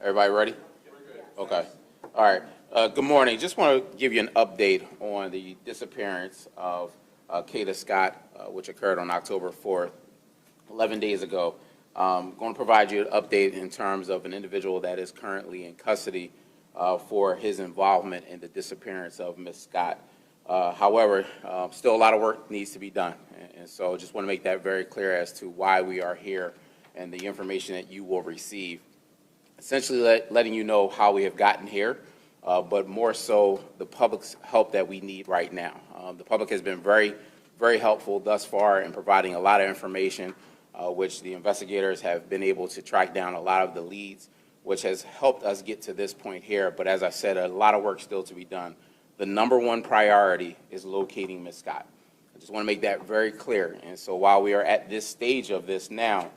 Everybody ready? Okay. All right. Good morning. Just want to give you an update on the disappearance of Kada Scott, which occurred on October 4th, 11 days ago. Going to provide you an update in terms of an individual that is currently in custody for his involvement in the disappearance of Ms. Scott. However, still a lot of work needs to be done. And so just want to make that very clear as to why we are here and the information that you will receive. Essentially letting you know how we have gotten here, but more so the public's help that we need right now. The public has been very, very helpful thus far in providing a lot of information, which the investigators have been able to track down a lot of the leads, which has helped us get to this point here. But as I said, a lot of work still to be done. The number one priority is locating Ms. Scott. I just want to make that very clear. And so while we are at this stage of this now,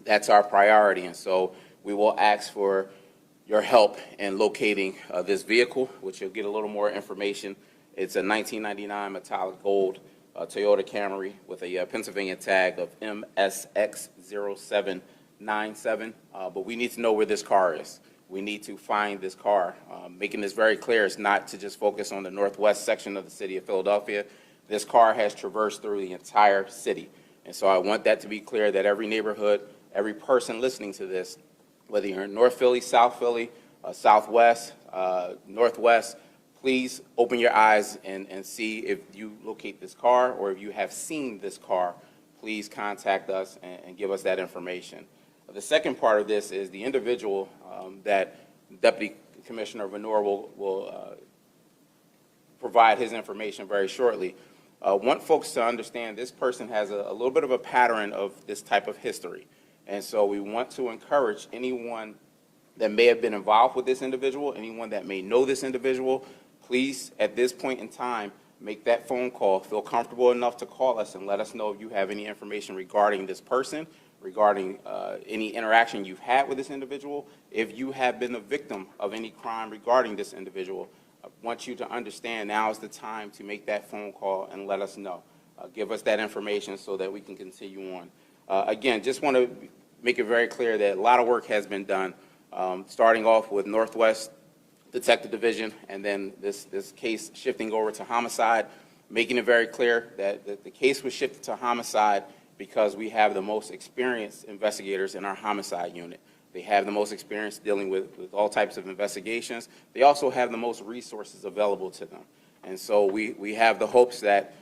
that's our priority. And so we will ask for your help in locating this vehicle, which you'll get a little more information. It's a 1999 metallic gold Toyota Camry with a Pennsylvania tag of MSX0797. But we need to know where this car is. We need to find this car. Making this very clear, it's not to just focus on the northwest section of the city of Philadelphia. This car has traversed through the entire city. And so I want that to be clear, that every neighborhood, every person listening to this, whether you're in North Philly, South Philly, Southwest, Northwest, please open your eyes and see if you locate this car, or if you have seen this car, please contact us and give us that information. The second part of this is the individual that Deputy Commissioner Venor will provide his information very shortly. Want folks to understand this person has a little bit of a pattern of this type of history. And so we want to encourage anyone that may have been involved with this individual, anyone that may know this individual, please, at this point in time, make that phone call. Feel comfortable enough to call us and let us know if you have any information regarding this person, regarding any interaction you've had with this individual. If you have been a victim of any crime regarding this individual, I want you to understand now is the time to make that phone call and let us know. Give us that information so that we can continue on. Again, just want to make it very clear that a lot of work has been done, starting off with Northwest Detective Division, and then this case shifting over to homicide, making it very clear that the case was shifted to homicide because we have the most experienced investigators in our homicide unit. They have the most experience dealing with all types of investigations. They also have the most resources available to them. And so we have the hopes that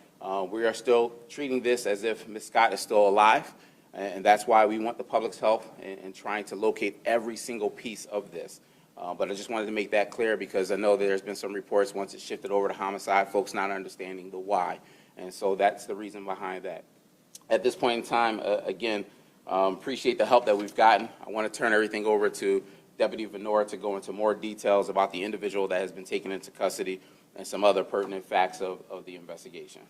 we are still treating this as if Ms. Scott is still alive. And that's why we want the public's help in trying to locate every single piece of this. But I just wanted to make that clear because I know there's been some reports once it shifted over to homicide, folks not understanding the why. And so that's the reason behind that. At this point in time, again, appreciate the help that we've gotten. I want to turn everything over to Deputy Venor to go into more details about the individual that has been taken into custody and some other pertinent facts of the investigation.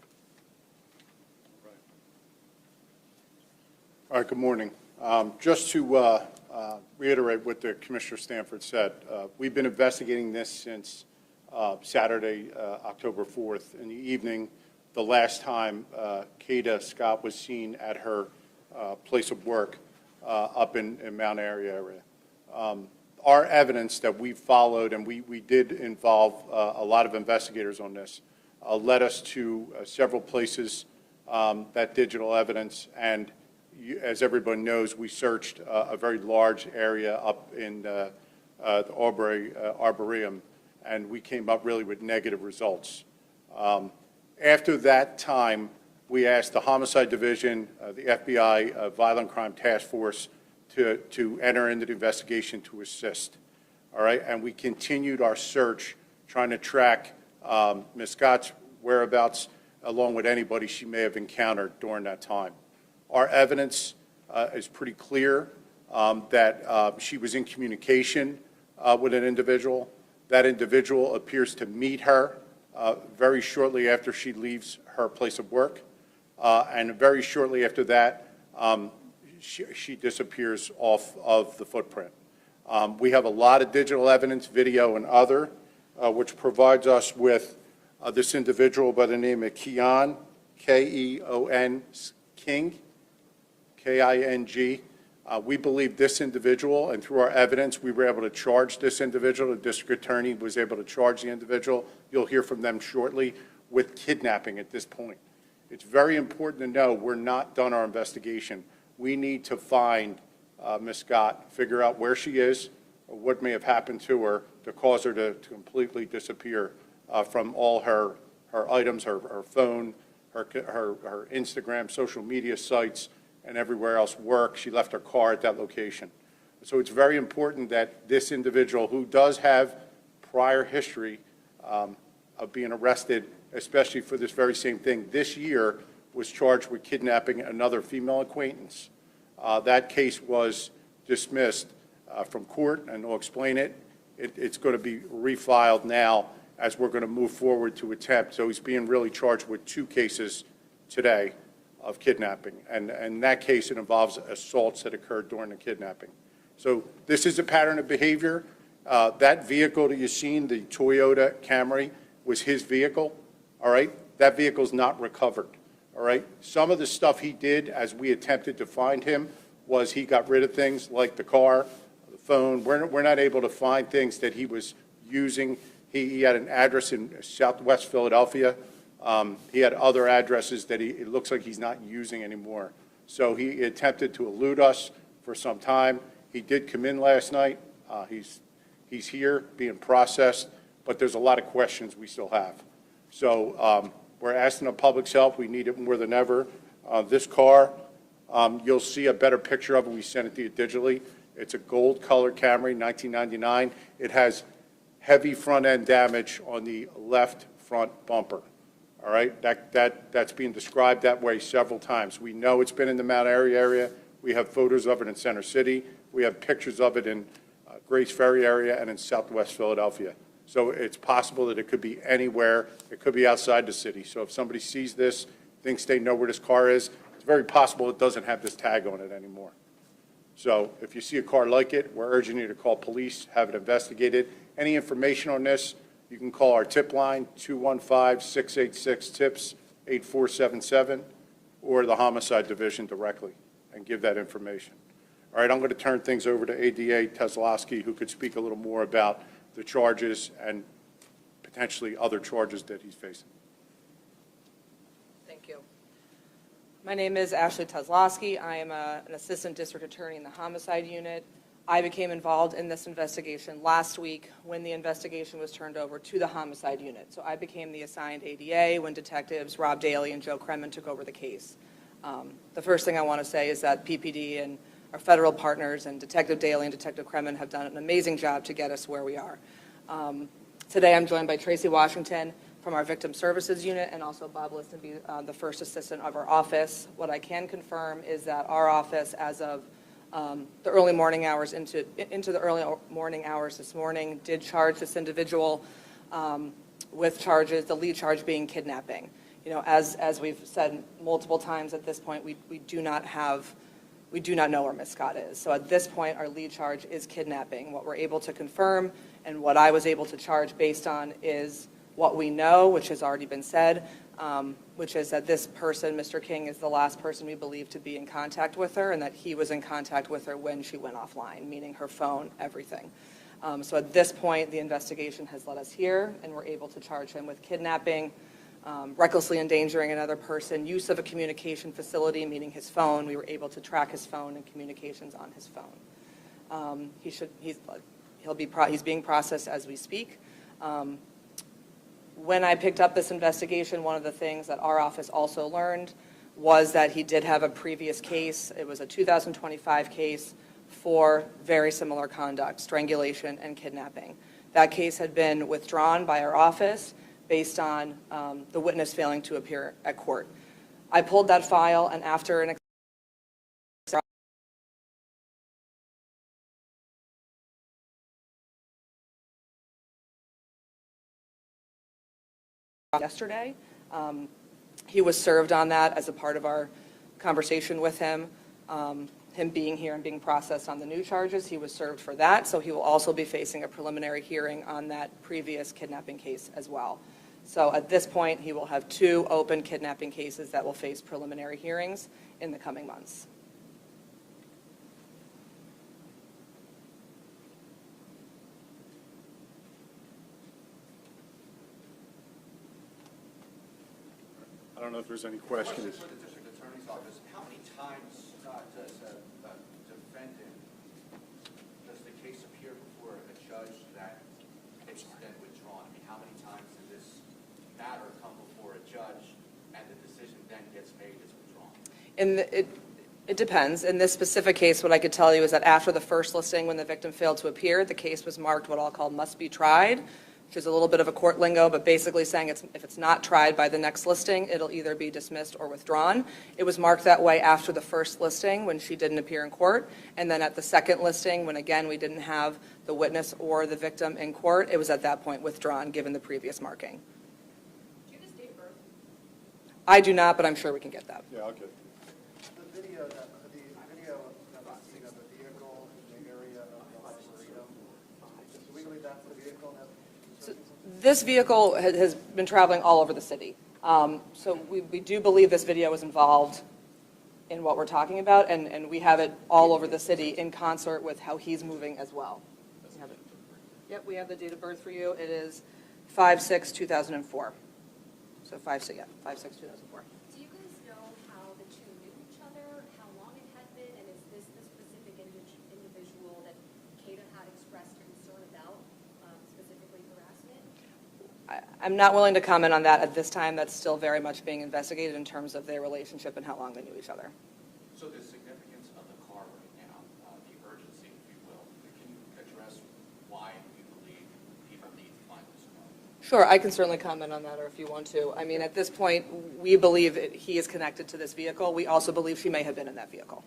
All right, good morning. Just to reiterate what the Commissioner Stanford said, we've been investigating this since Saturday, October 4th in the evening, the last time Kada Scott was seen at her place of work up in Mount Airy area. Our evidence that we followed, and we did involve a lot of investigators on this, led us to several places, that digital evidence, and as everybody knows, we searched a very large area up in the Aubrey Arboretum, and we came up really with negative results. After that time, we asked the Homicide Division, the FBI Violent Crime Task Force to enter into the investigation to assist. All right, and we continued our search trying to track Ms. Scott's whereabouts along with anybody she may have encountered during that time. Our evidence is pretty clear that she was in communication with an individual. That individual appears to meet her very shortly after she leaves her place of work. And very shortly after that, she disappears off of the footprint. We have a lot of digital evidence, video and other, which provides us with this individual by the name of Keon, K-E-O-N, King, K-I-N-G. We believe this individual, and through our evidence, we were able to charge this individual. The district attorney was able to charge the individual. You'll hear from them shortly, with kidnapping at this point. It's very important to know we're not done our investigation. We need to find Ms. Scott, figure out where she is, or what may have happened to her to cause her to completely disappear from all her items, her phone, her Instagram, social media sites, and everywhere else, work. She left her car at that location. So it's very important that this individual, who does have prior history of being arrested, especially for this very same thing, this year was charged with kidnapping another female acquaintance. That case was dismissed from court, and I'll explain it. It's going to be refiled now as we're going to move forward to attempt. So he's being really charged with 2 cases today of kidnapping. And in that case, it involves assaults that occurred during the kidnapping. So this is a pattern of behavior. That vehicle that you've seen, the Toyota Camry, was his vehicle, all right? That vehicle's not recovered, all right? Some of the stuff he did as we attempted to find him was he got rid of things like the car, the phone. We're not able to find things that he was using. He had an address in Southwest Philadelphia. He had other addresses that it looks like he's not using anymore. So he attempted to elude us for some time. He did come in last night. He's here being processed, but there's a lot of questions we still have. So we're asking the public's help. We need it more than ever. This car, you'll see a better picture of it. We sent it to you digitally. It's a gold-colored Camry, 1999. It has heavy front-end damage on the left front bumper. All right, that's being described that way several times. We know it's been in the Mount Airy area. We have photos of it in Center City. We have pictures of it in Grace Ferry area and in Southwest Philadelphia. So it's possible that it could be anywhere. It could be outside the city. So if somebody sees this, thinks they know where this car is, it's very possible it doesn't have this tag on it anymore. So if you see a car like it, we're urging you to call police, have it investigated. Any information on this, you can call our tip line, 215-686-TIPS, 8477, or the Homicide Division directly, and give that information. All right, I'm going to turn things over to ADA Teslowski, who could speak a little more about the charges and potentially other charges that he's facing. Thank you. My name is Ashley Teslowski. I am an assistant district attorney in the homicide unit. I became involved in this investigation last week when the investigation was turned over to the homicide unit. So I became the assigned ADA when detectives Rob Daly and Joe Kremen took over the case. The first thing I want to say is that PPD and our federal partners and Detective Daly and Detective Kremen have done an amazing job to get us where we are. Today I'm joined by Tracy Washington from our Victim Services Unit, and also Bob Listenby, the first assistant of our office. What I can confirm is that our office, as of the early morning hours into the early morning hours this morning, did charge this individual with charges, the lead charge being kidnapping. You know, as we've said multiple times at this point, we do not know where Ms. Scott is. So at this point, our lead charge is kidnapping. What we're able to confirm and what I was able to charge based on is what we know, which has already been said, which is that this person, Mr. King, is the last person we believe to be in contact with her, and that he was in contact with her when she went offline, meaning her phone, everything. So at this point, the investigation has led us here, and we're able to charge him with kidnapping, recklessly endangering another person, use of a communication facility, meaning his phone. We were able to track his phone and communications on his phone. He's being processed as we speak. When I picked up this investigation, one of the things that our office also learned was that he did have a previous case. It was a 2025 case for very similar conduct, strangulation and kidnapping. That case had been withdrawn by our office based on the witness failing to appear at court. I pulled that file, and after an yesterday. He was served on that as a part of our conversation with him. Him being here and being processed on the new charges, he was served for that, so he will also be facing a preliminary hearing on that previous kidnapping case as well. So at this point, he will have 2 open kidnapping cases that will face preliminary hearings in the coming months. don't know if there's any questions. For the district attorney's office, how many times does a defendant, does the case appear before a judge that it's then withdrawn? I mean, how many times does this matter come before a judge and the decision then gets made it's withdrawn? It depends. In this specific case, what I could tell you is that after the first listing, when the victim failed to appear, the case was marked what I'll call must be tried, which is a little bit of a court lingo, but basically saying if it's not tried by the next listing, it'll either be dismissed or withdrawn. It was marked that way after the first listing when she didn't appear in court, and then at the second listing, when again we didn't have the witness or the victim in court, it was at that point withdrawn, given the previous marking. Do you have his date of birth? I do not, but I'm sure we can get that. Yeah, I'll get The video of the seeing of the vehicle in the area of the Arboretum, do we believe that's the vehicle that? This vehicle has been traveling all over the city. So we do believe this video is involved in what we're talking about, and we have it all over the city in concert with how he's moving as well. We have it. Yep, we have the date of birth for you. It is 5/6/2004. So 5/6/2004. Do you guys know how the two knew each other, how long it had been, and is this the specific individual that Kada had expressed concern about, specifically harassment? I'm not willing to comment on that at this time. That's still very much being investigated in terms of their relationship and how long they knew each other. So the significance of the car right now, the urgency, if you will, can you address why you believe people need to find this car? Sure, I can certainly comment on that, or if you want to. I mean, at this point, we believe he is connected to this vehicle. We also believe she may have been in that vehicle.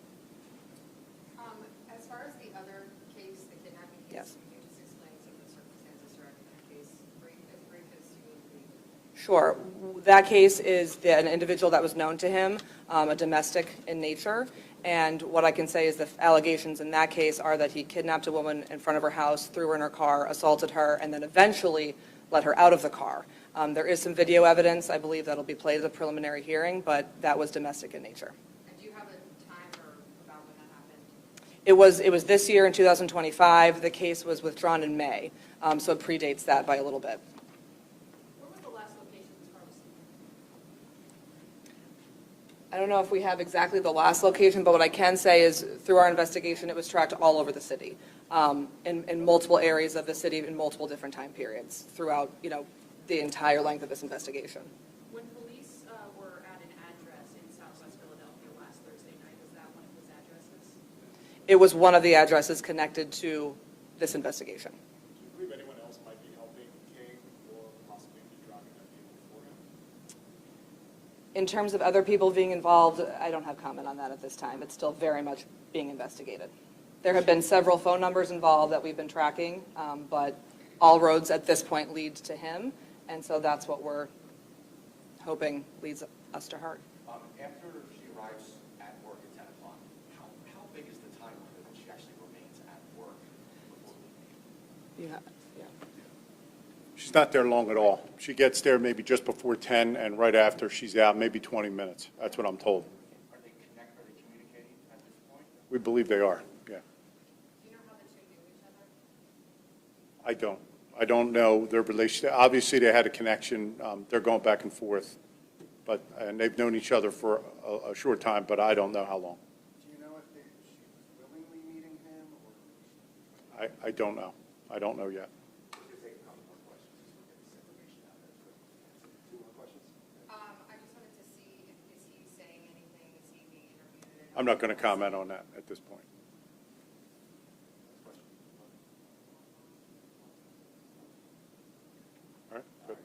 As far as the other case, the kidnapping case, Yes. can you just explain some of the circumstances surrounding that case, as brief as you need to be? Sure. That case is an individual that was known to him, a domestic in nature. And what I can say is the allegations in that case are that he kidnapped a woman in front of her house, threw her in her car, assaulted her, and then eventually let her out of the car. There is some video evidence, I believe, that'll be played at the preliminary hearing, but that was domestic in nature. And do you have a time or about when that happened? It was this year in 2025. The case was withdrawn in May, so it predates that by a little bit. Where was the last location this car was seen? I don't know if we have exactly the last location, but what I can say is through our investigation, it was tracked all over the city, in multiple areas of the city in multiple different time periods throughout, the entire length of this investigation. When police were at an address in Southwest Philadelphia last Thursday night, was that one of his addresses? It was one of the addresses connected to this investigation. Do you believe anyone else might be helping King or possibly be driving that vehicle for him? In terms of other people being involved, I don't have comment on that at this time. It's still very much being investigated. There have been several phone numbers involved that we've been tracking, but all roads at this point lead to him, and so that's what we're hoping leads us to her. After she arrives at work at 10 o'clock, how big is the time window that she actually remains at work before leaving? Yeah. She's not there long at all. She gets there maybe just before 10, and right after, she's out maybe 20 minutes. That's what I'm told. Are they communicating at this point? We believe they are, yeah. Do you know how the two knew each other? I don't know their relationship. Obviously, they had a connection. They're going back and forth, and they've known each other for a short time, but I don't know how long. Do you know if she was willingly meeting him or? I don't know. I don't know yet. We'll just take a couple more questions just to get this information out there. Two more questions? I just wanted to see, is he saying anything, is he being interviewed? I'm not going to comment on that at this point. All right, good.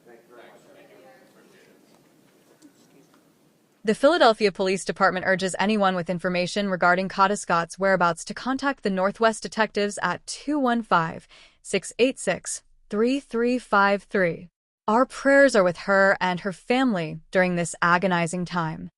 The Philadelphia Police Department urges anyone with information regarding Kada Scott's whereabouts to contact the Northwest detectives at 215-686-3353. Our prayers are with her and her family during this agonizing time.